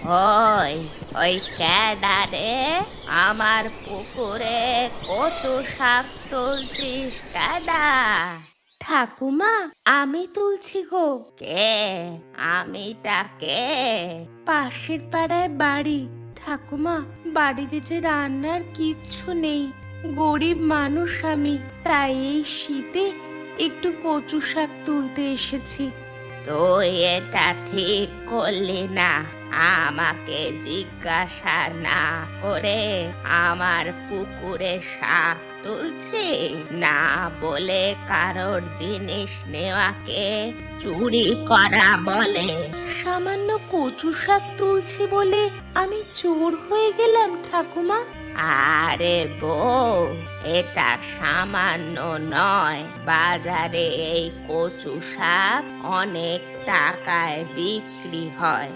ওই ওই ক্যাডা রে, আমার পুকুরে কচু শাক তুলছিস ক্যাডা? ঠাকুমা, আমি তুলছি গো। কে? আমিটা কে? পাশের পাড়ায় বাড়ি। ঠাকুমা, বাড়িতে যে রান্নার কিচ্ছু নেই, গরিব মানুষ আমি, তাই এই শীতে একটু কচু শাক তুলতে এসেছি। তুই এটা ঠিক করলি না। আমাকে জিজ্ঞাসা না করে আমার পুকুরে শাক তুলছি না বলে কারোর জিনিস নেওয়াকে চুরি করা বলে? সামান্য কচু শাক তুলছি বলে আমি চোর হয়ে গেলাম ঠাকুমা? আরে বউ, এটা সামান্য নয়। বাজারে এই কচু শাক অনেক টাকায় বিক্রি হয়।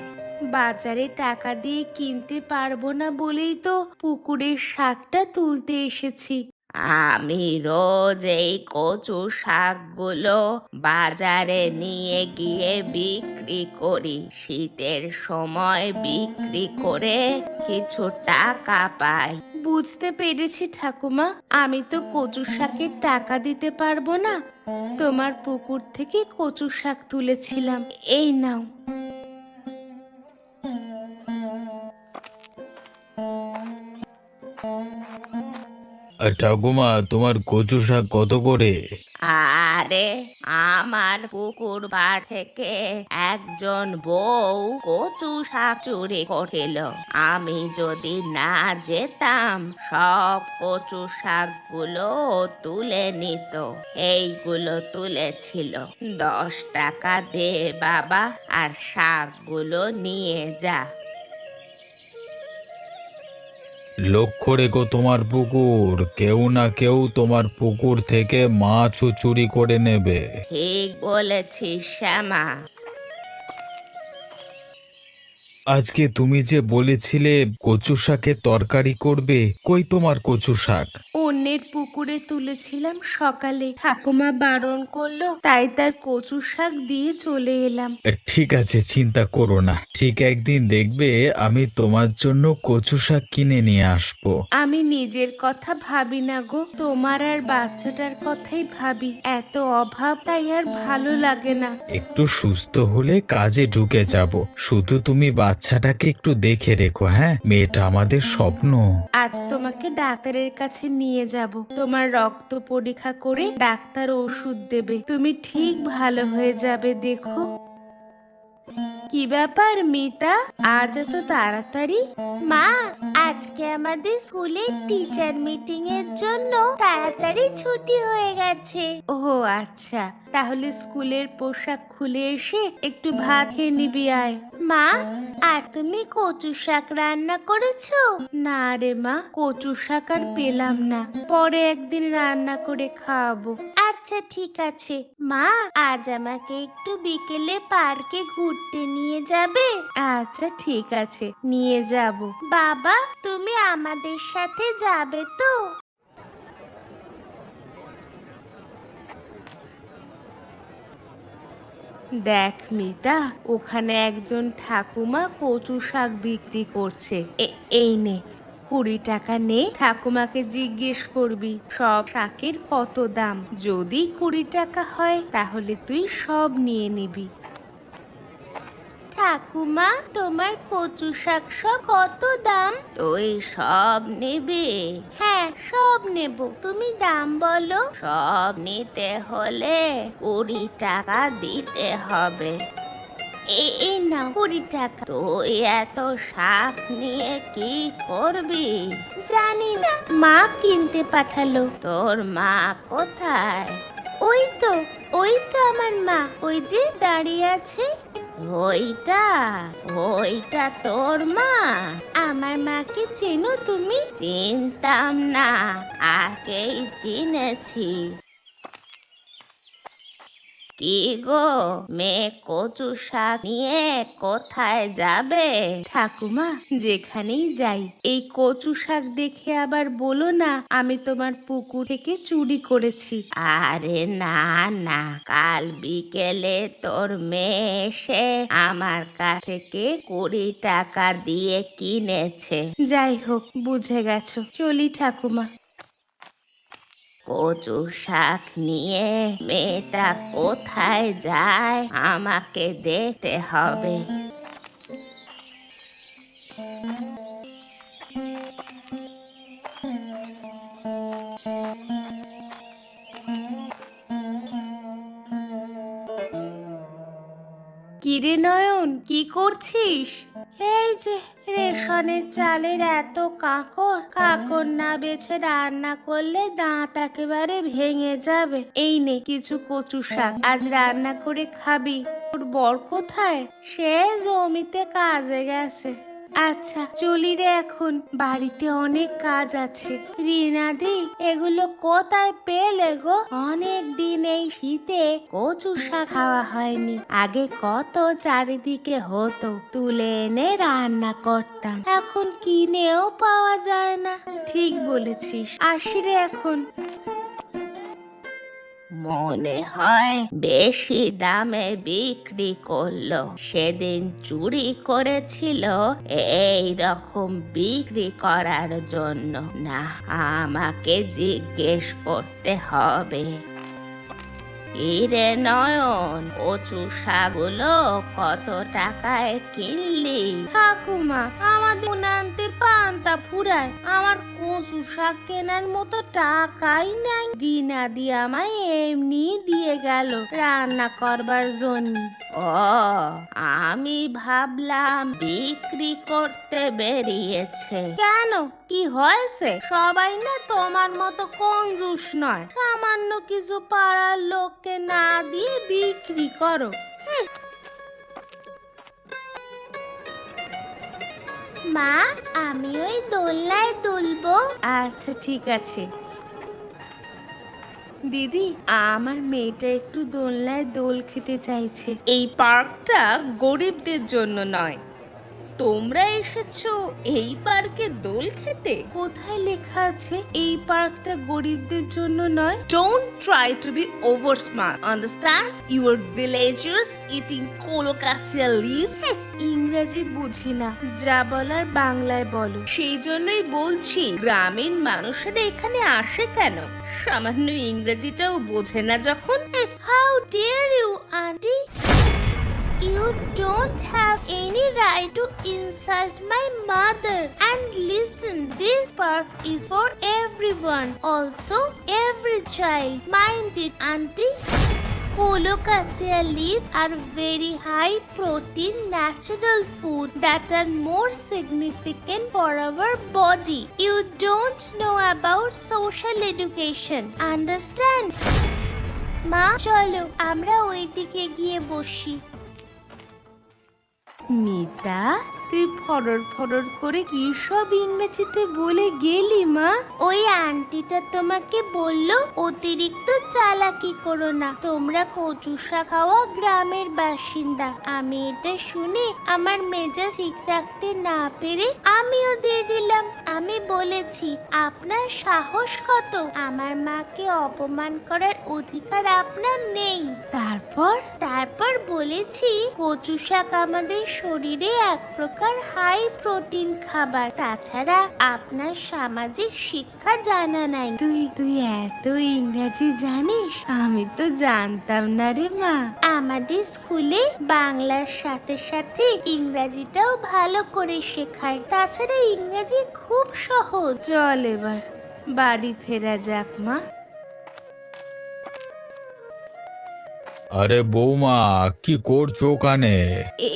বাজারে টাকা দিয়ে কিনতে পারবো না বলেই তো পুকুরের শাকটা তুলতে এসেছি। আমি রোজ এই কচু শাকগুলো বাজারে নিয়ে গিয়ে বিক্রি করি। শীতের সময় বিক্রি করে কিছু টাকা পাই। বুঝতে পেরেছি ঠাকুমা, আমি তো কচু শাকের টাকা দিতে পারবো না। তোমার পুকুর থেকে কচু শাক তুলেছিলাম, এই নাও। ঠাকুমা, তোমার কচু শাক কত করে? আরে, আমার পুকুর পাড় থেকে একজন বউ কচু শাক চুরি করছিল। আমি যদি না যেতাম, সব কচু শাকগুলো তুলে নিত। এইগুলো তুলেছিল। 10 টাকা দে বাবা, আর শাকগুলো নিয়ে যা। লক্ষ্য রেখো তোমার পুকুর, কেউ না কেউ তোমার পুকুর থেকে মাছও চুরি করে নেবে। ঠিক বলেছিস শ্যামা। আজকে তুমি যে বলেছিলে কচু শাকের তরকারি করবে, কই তোমার কচু শাক? অন্যের পুকুরে তুলেছিলাম সকালে, ঠাকুমা বারণ করলো, তাই তার কচু শাক দিয়ে চলে এলাম। ঠিক আছে, চিন্তা করো না, ঠিক একদিন দেখবে আমি তোমার জন্য কচু শাক কিনে নিয়ে আসবো। আমি নিজের কথা ভাবি না গো, তোমার আর বাচ্চাটার কথাই ভাবি। এত অভাব, তাই আর ভালো লাগে না। একটু সুস্থ হলে কাজে ঢুকে যাব। শুধু তুমি বাচ্চাটাকে একটু দেখে রেখো, হ্যাঁ? মেয়েটা আমাদের স্বপ্ন। আজ তোমাকে ডাক্তারের কাছে নিয়ে যাব, তোমার রক্ত পরীক্ষা করে ডাক্তার ওষুধ দেবে, তুমি ঠিক ভালো হয়ে যাবে, দেখো। কি ব্যাপার মিতা, আজ এত তাড়াতাড়ি? মা, আজকে আমাদের স্কুলের টিচার মিটিং এর জন্য তাড়াতাড়ি ছুটি হয়ে গেছে। ও আচ্ছা, তাহলে স্কুলের পোশাক খুলে এসে একটু ভাত খেয়ে নিবি আয়। মা, আর তুমি কচু শাক রান্না করেছো? না রে মা, কচু শাক আর পেলাম না, পরে একদিন রান্না করে খাওয়াবো। আচ্ছা ঠিক আছে। মা, আজ আমাকে একটু বিকেলে পার্কে ঘুরতে নিয়ে যাবে? আচ্ছা ঠিক আছে, নিয়ে যাব। বাবা, তুমি আমাদের সাথে যাবে তো? দেখ মিতা, ওখানে একজন ঠাকুমা কচু শাক বিক্রি করছে। এই নে 20 টাকা নে, ঠাকুমাকে জিজ্ঞেস করবি সব শাকের কত দাম। যদি 20 টাকা হয় তাহলে তুই সব নিয়ে নিবি। ঠাকুমা, তোমার কচু শাক সব কত দাম? তুই সব নিবি? হ্যাঁ, সব নেব, তুমি দাম বলো। সব নিতে হলে 20 টাকা দিতে হবে। এই নাও 20 টাকা। তুই এত শাক নিয়ে কি করবি? জানি না, মা কিনতে পাঠালো। তোর মা কোথায়? ওই তো, ওই তো আমার মা, ওই যে দাঁড়িয়ে আছে। ওইটা? ওইটা তোর মা? আমার মাকে চেনো তুমি? চিনতাম না, আগেই চিনেছি। কি গো, মেয়ে কচু শাক নিয়ে কোথায় যাবে? ঠাকুমা, যেখানেই যাই এই কচু শাক দেখে আবার বলো না আমি তোমার পুকুর থেকে চুরি করেছি। আরে না না, কাল বিকেলে তোর মেয়ে এসে আমার কাছ থেকে 20 টাকা দিয়ে কিনেছে। যাই হোক, বুঝে গেছো, চলি ঠাকুমা। কচু শাক নিয়ে মেয়েটা কোথায় যায় আমাকে দেখতে হবে। কিরে নয়ন, কি করছিস? এই যে রেশনের চালের এত কাঁকর, কাঁকর না বেছে রান্না করলে দাঁত একেবারে ভেঙে যাবে। এই নে কিছু কচু শাক, আজ রান্না করে খাবি। তোর বর কোথায়? সে জমিতে কাজে গেছে। আচ্ছা চলি রে, এখন বাড়িতে অনেক কাজ আছে। রিনাদি, এগুলো কোথায় পেলে গো? অনেক দিন এই শীতে কচু শাক খাওয়া হয়নি। আগে কত চারিদিকে হতো, তুলে এনে রান্না করতাম, এখন কিনেও পাওয়া যায় না। ঠিক বলেছিস, আসি রে এখন। মনে হয় বেশি দামে বিক্রি করলো, সেদিন চুরি করেছিল এই রকম বিক্রি করার জন্য। না, আমাকে জিজ্ঞেস করতে হবে। ইরে নয়ন, কচু শাকগুলো কত টাকায় কিনলি? ঠাকুমা, আমাদের উনানতে পান্তা ফুরায়, আমার কচু শাক কেনার মতো টাকাই নাই। রিনা দিয়ে আমায় এমনি দিয়ে গেল রান্না করবার জন্য। ও, আমি ভাবলাম বিক্রি করতে বেরিয়েছে। কেন, কি হয়েছে? সবাই না তোমার মতো কঞ্জুস নয়, সামান্য কিছু পাড়ার লোককে না দিয়ে বিক্রি করো। মা, আমি ওই দোলনায় দুলবো। আচ্ছা ঠিক আছে। দিদি, আমার মেয়েটা একটু দোলনায় দোল খেতে চাইছে। এই পার্কটা গরিবদের জন্য নয়, তোমরা এসেছো এই পার্কে দোল খেতে। কোথায় লেখা আছে এই পার্কটা গরিবদের জন্য নয়? Don't try to be over smart, understand? You are villagers eating colocasia leaf. ইংরেজি বুঝি না, যা বলার বাংলায় বলো। সেই জন্যই বলছি, গ্রামীণ মানুষেরা এখানে আসে কেন? সামান্য ইংরেজিটাও বোঝে না যখন। How dare you, auntie? You don't have any right to insult my mother. And listen, this park is for everyone, also every child. Mind it, auntie. Colocasia leaves are very high protein natural food that are more significant for our body. You don't know about social education, understand? মা, চলো আমরা ওইদিকে গিয়ে বসি। মিতা, তুই ফরর ফরর করে কি সব ইংরেজিতে বলে গেলি মা? ওই আন্টিটা তোমাকে বলল অতিরিক্ত চালাকি করো না, তোমরা কচু শাক খাওয়া গ্রামের বাসিন্দা। আমি এটা শুনে আমার মেজাজ ঠিক রাখতে না পেরে আমিও দিয়ে দিলাম। আমি বলেছি, আপনার সাহস কত? আমার মাকে অপমান করার অধিকার আপনার নেই। তারপর বলেছি কচু শাক আমাদের শরীরে এক প্রকার হাই প্রোটিন খাবার। তাছাড়া আপনার সামাজিক শিক্ষা জানা নাই। তুই এত ইংরেজি জানিস? আমি তো জানতাম না রে মা। আমাদের স্কুলে বাংলার সাথে সাথে ইংরেজিটাও ভালো করে শেখায়। তাছাড়া ইংরেজি খুব সহজ। চল এবার বাড়ি ফেরা যাক মা। আরে বৌমা, কি করছো ওখানে?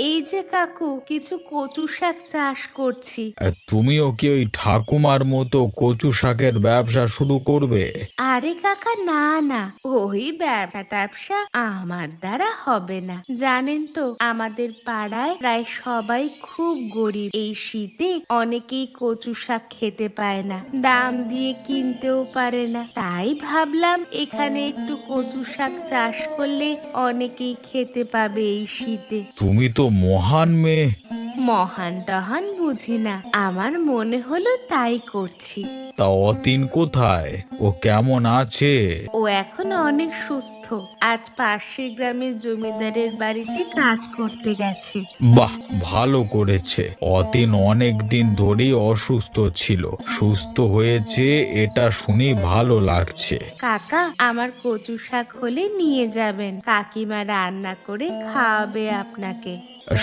এই যে কাকু, কিছু কচু শাক চাষ করছি। তুমিও কি ওই ঠাকুমার মতো কচু শাকের ব্যবসা শুরু করবে? আরে কাকা, না না, ওই ব্যবসা আমার দ্বারা হবে না। জানেন তো আমাদের পাড়ায় প্রায় সবাই খুব গরিব। এই শীতে অনেকেই কচু শাক খেতে পায় না, দাম দিয়ে কিনতেও পারে না। তাই ভাবলাম এখানে একটু কচু শাক চাষ করলে অনেকেই খেতে পাবে এই শীতে। তুমি তো মহান মেয়ে। মহান টহান বুঝি না, আমার মনে হলো তাই করছি। তা অতীন কোথায়? ও কেমন আছে? ও এখন অনেক সুস্থ, আজ পাশের গ্রামের জমিদারের বাড়িতে কাজ করতে গেছে। বাহ, ভালো করেছে। অতীন অনেক দিন ধরেই অসুস্থ ছিল, সুস্থ হয়েছে, এটা শুনে ভালো লাগছে। কাকা, আমার কচু শাক হলে নিয়ে যাবেন, কাকিমা রান্না করে খাওয়াবে আপনাকে।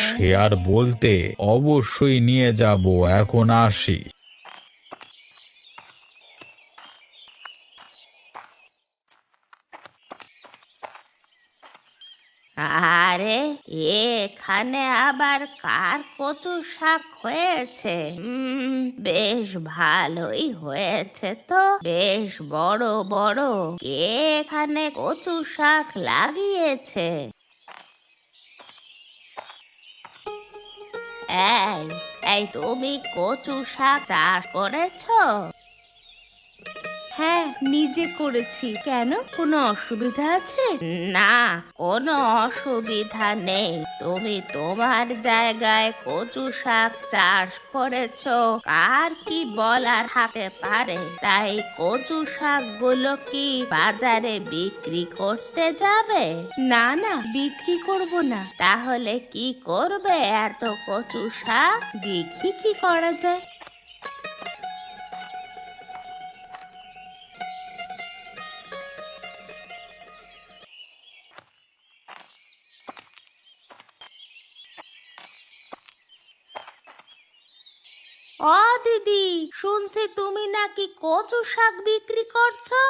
সে আর বলতে, অবশ্যই নিয়ে যাব, এখন আসি। আরে, এখানে আবার কার কচু শাক হয়েছে? বেশ ভালোই হয়েছে তো, বেশ বড় বড়। কে এখানে কচু শাক লাগিয়েছে? এই এই তুমি কচু শাক চাষ করেছো? হ্যাঁ, নিজে করেছি। কেন, কোনো অসুবিধা আছে? না, কোনো অসুবিধা নেই। তুমি তোমার জায়গায় কচু শাক চাষ করেছো, কার কি বলার হাতে পারে। তাই কচু শাকগুলো কি বাজারে বিক্রি করতে যাবে? না না, বিক্রি করব না। তাহলে কি করবে এত কচু শাক? দেখি কি করা যায়। ও দিদি, শুনছি তুমি নাকি কচু শাক বিক্রি করছো?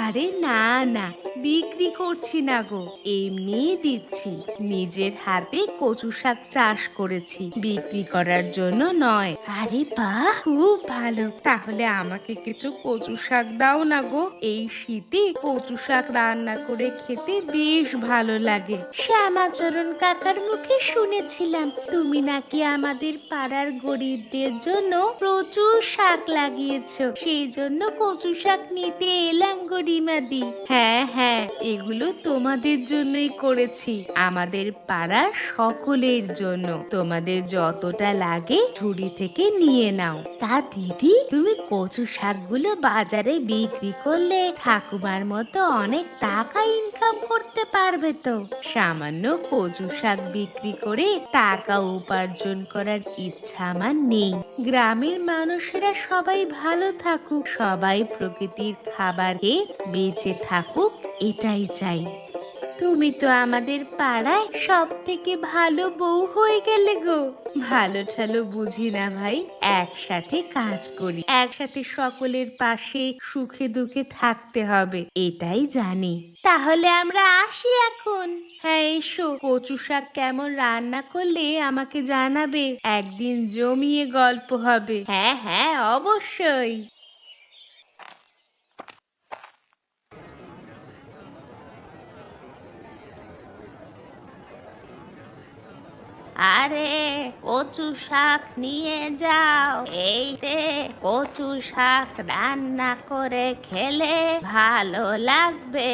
আরে না না, বিক্রি করছি না গো, এমনি দিচ্ছি। নিজের হাতে কচু শাক চাষ করেছি, বিক্রি করার জন্য নয়। আরে বাহ, খুব ভালো। তাহলে আমাকে কিছু কচু শাক দাও না গো, এই শীতে কচু শাক রান্না করে খেতে বেশ ভালো লাগে। শ্যামাচরণ কাকার মুখে শুনেছিলাম তুমি নাকি আমাদের পাড়ার গরিবদের জন্য প্রচুর শাক লাগিয়েছো, সেই জন্য কচু শাক নিতে এলাম গরিমাদি। হ্যাঁ হ্যাঁ, এগুলো তোমাদের জন্যই করেছি, আমাদের পাড়ার সকলের জন্য। তোমাদের যতটা লাগে ঝুড়ি থেকে নিয়ে নাও। তা দিদি, তুমি কচু শাকগুলো বাজারে বিক্রি করলে ঠাকুমার মতো অনেক টাকা ইনকাম করতে পারবে তো। সামান্য কচু শাক বিক্রি করে টাকা উপার্জন করার ইচ্ছা আমার নেই। গ্রামের মানুষেরা সবাই ভালো থাকুক, সবাই প্রকৃতির খাবার খেয়ে বেঁচে থাকুক, এটাই চাই। তুমি তো আমাদের পাড়ায় সব থেকে ভালো বউ হয়ে গেলে গো। ভালো ঠালো বুঝি না ভাই, একসাথে কাজ করি, একসাথে সকলের পাশে সুখে দুঃখে থাকতে হবে, এটাই জানি। তাহলে আমরা আসি এখন। হ্যাঁ এসো, কচু শাক কেমন রান্না করলে আমাকে জানাবে, একদিন জমিয়ে গল্প হবে। হ্যাঁ হ্যাঁ, অবশ্যই। আরে, কচু শাক নিয়ে যাও, এইতে কচু শাক রান্না করে খেলে ভালো লাগবে।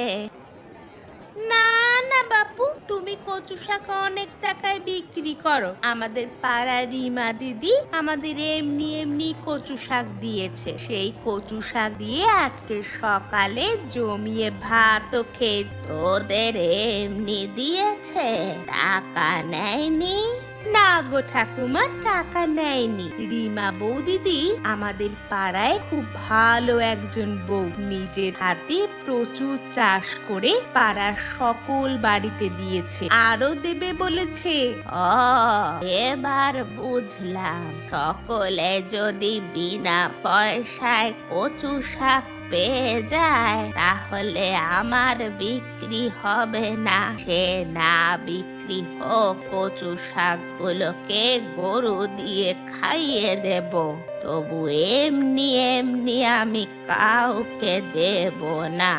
না না বাপু, তুমি কচু শাক অনেক টাকায় বিক্রি করো। আমাদের পাড়ার রিমা দিদি আমাদের এমনি এমনি কচু শাক দিয়েছে, সেই কচু শাক দিয়ে আজকে সকালে জমিয়ে ভাতও খেয়ে। তোদের এমনি দিয়েছে, টাকা নেয়নি? না গো ঠাকুমা, টাকা নেয়নি। রিমা বৌদিদি আমাদের পাড়ায় খুব ভালো একজন বউ, নিজের হাতে প্রচুর চাষ করে পাড়ার সকল বাড়িতে দিয়েছে, আরো দেবে বলেছে। ও, এবার বুঝলাম। সকলে যদি বিনা পয়সায় কচু শাক পেয়ে যায়, তাহলে আমার বিক্রি হবে না। সে না বিক্রি হোক, কচু শাকগুলোকে গরু দিয়ে খাইয়ে দেব, তবু এমনি এমনি আমি কাউকে দেব না।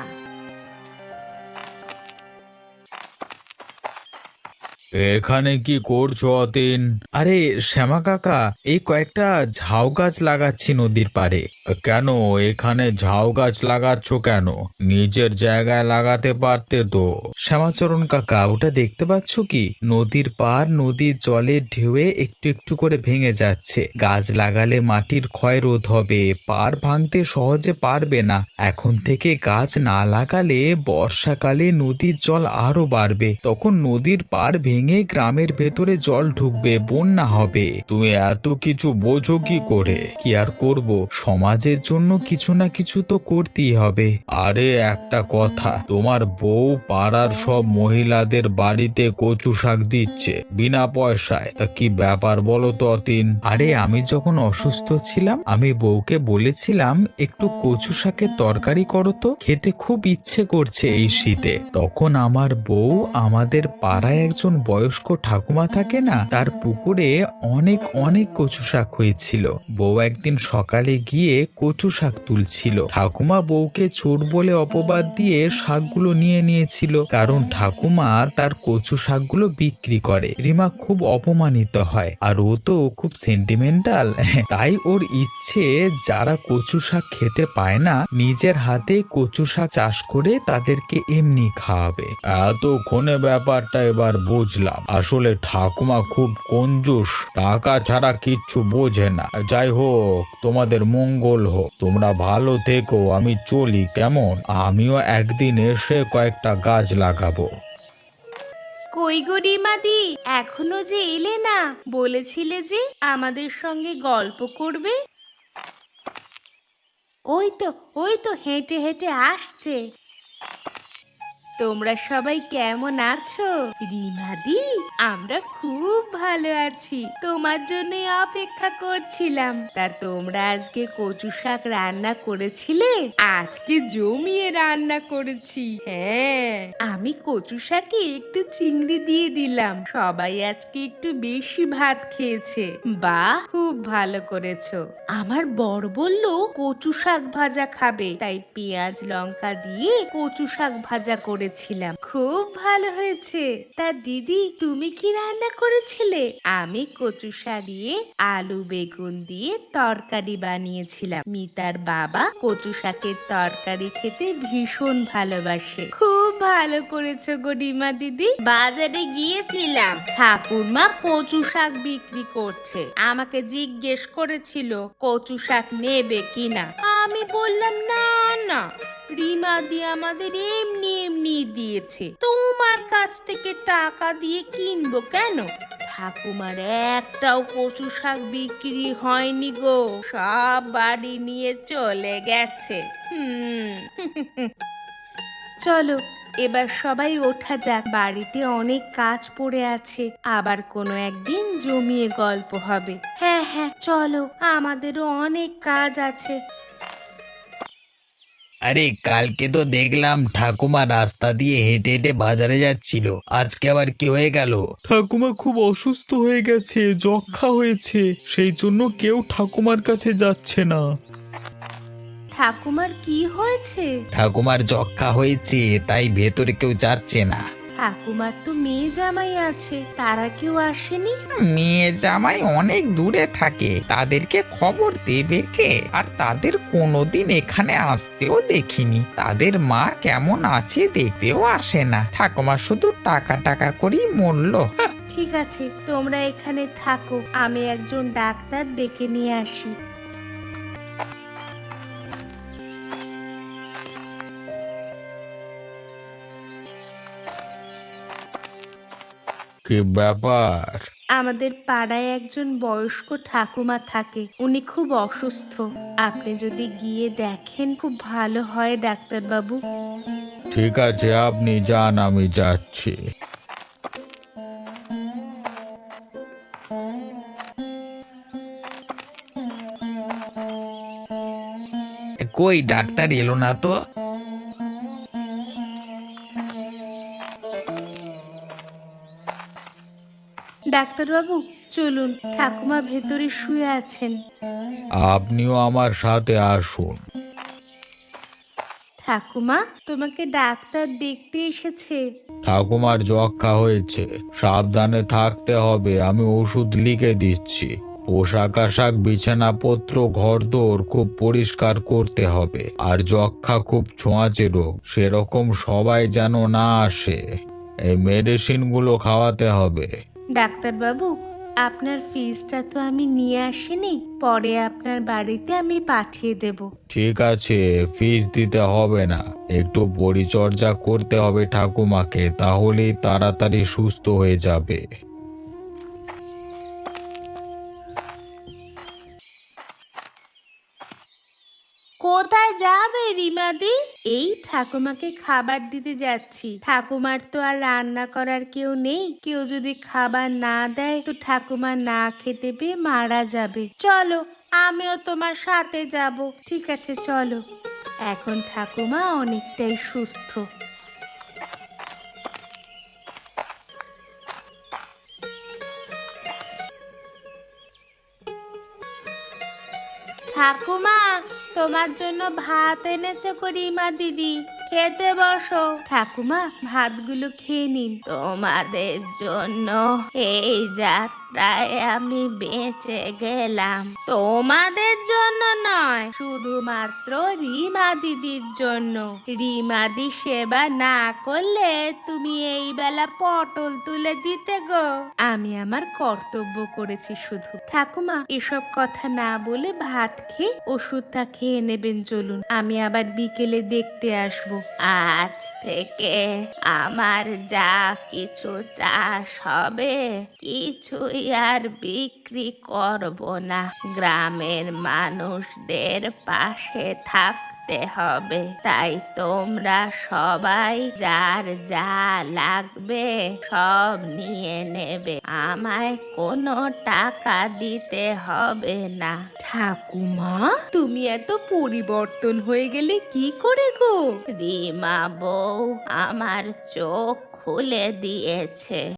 এখানে কি করছো অতীন? আরে শ্যামা কাকা, এই কয়েকটা ঝাউ গাছ লাগাচ্ছি নদীর পাড়ে। কেন এখানে ঝাউ গাছ লাগাচ্ছ কেন? নিজের জায়গায় লাগাতে পারতে তো। শ্যামাচরণ কাকা, ওটা দেখতে পাচ্ছ কি? নদীর পাড় নদীর জলের ঢেউয়ে একটু একটু করে ভেঙে যাচ্ছে। গাছ লাগালে মাটির ক্ষয় রোধ হবে, পাড় ভাঙতে সহজে পারবে না। এখন থেকে গাছ না লাগালে বর্ষাকালে নদীর জল আরো বাড়বে, তখন নদীর পাড় ভেঙে গ্রামের ভেতরে জল ঢুকবে, বন্যা হবে। তুমি এত কিছু বোঝো কি করে? কি আর করব, সমাজের জন্য কিছু না কিছু তো করতেই হবে। আরে একটা কথা, তোমার বউ পাড়ার সব মহিলাদের বাড়িতে কচু শাক দিচ্ছে বিনা পয়সায়, তা কি ব্যাপার বলো তো অতীন? আরে আমি যখন অসুস্থ ছিলাম আমি বউকে বলেছিলাম একটু কচু শাকের তরকারি করো তো, খেতে খুব ইচ্ছে করছে এই শীতে। তখন আমার বউ আমাদের পাড়ায় একজন বয়স্ক ঠাকুমা থাকে না, তার পুকুরে অনেক অনেক কচু শাক হয়েছিল। বউ একদিন সকালে গিয়ে কচু শাক তুলছিল, ঠাকুমা বউকে চোর বলে অপবাদ দিয়ে শাকগুলো নিয়ে নিয়েছিল, কারণ ঠাকুমা তার কচু শাকগুলো বিক্রি করে। রিমা খুব অপমানিত হয়, আর ও তো খুব সেন্টিমেন্টাল, তাই ওর ইচ্ছে যারা কচু শাক খেতে পায় না নিজের হাতে কচু শাক চাষ করে তাদেরকে এমনি খাওয়াবে। এতক্ষণে ব্যাপারটা এবার বুঝলাম, আসলে ঠাকুমা খুব কঞ্জুস, টাকা ছাড়া কিচ্ছু বোঝে না। যাই হোক, তোমাদের মঙ্গল হোক, তোমরা ভালো থেকো, আমি চলি কেমন? আমিও একদিন এসে কয়েকটা গাছ লাগাবো। কই গো রিমাদি, এখনো যে এলে না? বলেছিলে যে আমাদের সঙ্গে গল্প করবে। ওই তো হেঁটে হেঁটে আসছে। তোমরা সবাই কেমন আছো? রিমাদি, আমরা খুব ভালো আছি, তোমার জন্যই অপেক্ষা করছিলাম। তা তোমরা আজকে কচু শাক রান্না করেছিলে? আজকে জমিয়ে রান্না করেছি। হ্যাঁ, আমি কচু শাকে একটু চিংড়ি দিয়ে দিলাম, সবাই আজকে একটু বেশি ভাত খেয়েছে। বাহ, খুব ভালো করেছো। আমার বর বলল কচু শাক ভাজা খাবে, তাই পেঁয়াজ লঙ্কা দিয়ে কচু শাক ভাজা করেছিলাম, খুব ভালো হয়েছে। তা দিদি, তুমি কি রান্না করেছিলে? আমি কচু শাক দিয়ে আলু বেগুন দিয়ে তরকারি বানিয়েছিলাম। মিতার বাবা কচু শাকের তরকারি খেতে ভীষণ ভালোবাসে। খুব ভালো করেছো গো রিমা দিদি। বাজারে গিয়েছিলাম, ঠাকুরমা কচু শাক বিক্রি করছে, আমাকে জিজ্ঞেস করেছিল কচু শাক নেবে কিনা। আমি বললাম না না, রিমাদি আমাদের এমনি এমনি দিয়েছে, তোমার কাছ থেকে টাকা দিয়ে কিনবো কেন? ঠাকুমার একটাও কচু শাক বিক্রি হয়নি গো, সব বাড়ি নিয়ে চলে গেছে। চলো এবার সবাই ওঠা যাক, বাড়িতে অনেক কাজ পড়ে আছে, আবার কোনো একদিন জমিয়ে গল্প হবে। হ্যাঁ হ্যাঁ, চলো, আমাদেরও অনেক কাজ আছে। আরে কালকে তো দেখলাম ঠাকুমা রাস্তা দিয়ে হেঁটে হেঁটে বাজারে যাচ্ছিল, আজকে আবার কি হয়ে গেল? ঠাকুমা খুব অসুস্থ হয়ে গেছে, যক্ষ্মা হয়েছে, সেই জন্য কেউ ঠাকুমার কাছে যাচ্ছে না। ঠাকুমার কি হয়েছে? ঠাকুমার যক্ষ্মা হয়েছে, তাই ভেতরে কেউ যাচ্ছে না। ঠাকুমার তো মেয়ে জামাই আছে, তারা কেউ আসেনি? মেয়ে জামাই অনেক দূরে থাকে, তাদেরকে খবর দেবে কে? আর তাদের কোনোদিন এখানে আসতেও দেখিনি। তাদের মা কেমন আছে দেখতেও আসে না। ঠাকুমা শুধু টাকা টাকা করেই মরল। ঠিক আছে, তোমরা এখানে থাকো, আমি একজন ডাক্তার ডেকে নিয়ে আসি। কি ব্যাপার? আমাদের পাড়ায় একজন বয়স্ক ঠাকুমা থাকে, উনি খুব অসুস্থ। আপনি যদি গিয়ে দেখেন খুব ভালো হয় ডাক্তারবাবু। ঠিক আছে, আপনি যান, আমি যাচ্ছি। কই ডাক্তার এলো না তো? ডাক্তারবাবু চলুন, ঠাকুমা ভেতরে শুয়ে আছেন। আপনিও আমার সাথে আসুন। ঠাকুমা, তোমাকে ডাক্তার দেখতে এসেছে। ঠাকুমার যক্ষা হয়েছে, সাবধানে থাকতে হবে। আমি ওষুধ লিখে দিচ্ছি। পোশাক আশাক বিছানাপত্র ঘরদোর খুব পরিষ্কার করতে হবে। আর যক্ষা খুব ছোঁয়াচে রোগ, সেরকম সবাই যেন না আসে। এই মেডিসিনগুলো খাওয়াতে হবে। ডাক্তারবাবু, আপনার ফিসটা তো আমি নিয়ে আসিনি, পরে আপনার বাড়িতে আমি পাঠিয়ে দেব। ঠিক আছে, ফিস দিতে হবে না। একটু পরিচর্যা করতে হবে ঠাকুমাকে, তাহলেই তাড়াতাড়ি সুস্থ হয়ে যাবে। কোথায় যাবে রিমাদি? এই ঠাকুমাকে খাবার দিতে যাচ্ছি। ঠাকুমার তো আর রান্না করার কেউ নেই, কেউ যদি খাবার না দেয় তো ঠাকুমা না খেতে পেয়ে মারা যাবে। চলো, আমিও তোমার সাথে যাব। ঠিক আছে, চলো। এখন ঠাকুমা অনেকটাই সুস্থ। ঠাকুমা, তোমার জন্য ভাত এনেছে করিমা দিদি, খেতে বসো। ঠাকুমা, ভাতগুলো খেয়ে নিন। তোমাদের জন্য এই যাত্রায় আমি বেঁচে গেলাম। তোমাদের জন্য নয়, শুধুমাত্র রিমা দিদির জন্য। রিমাদি সেবা না করলে তুমি এই বেলা পটল তুলে দিতে গো। আমি আমার কর্তব্য করেছি শুধু। ঠাকুমা, এসব কথা না বলে ভাত খেয়ে ওষুধটা খেয়ে নেবেন। চলুন, আমি আবার বিকেলে দেখতে আসব। আজ থেকে আমার যা কিছু চাষ হবে কিছুই আর বিক্রি করব না। গ্রামের মানুষদের পাশে থাকতে হবে। তাই তোমরা সবাই যার যা লাগবে সব নিয়ে নেবে। আমায় কোনো টাকা দিতে হবে না। ঠাকুমা, তুমি এত পরিবর্তন হয়ে গেলে কি করে গো? রিমা বউ আমার চোখ খুলে দিয়েছে।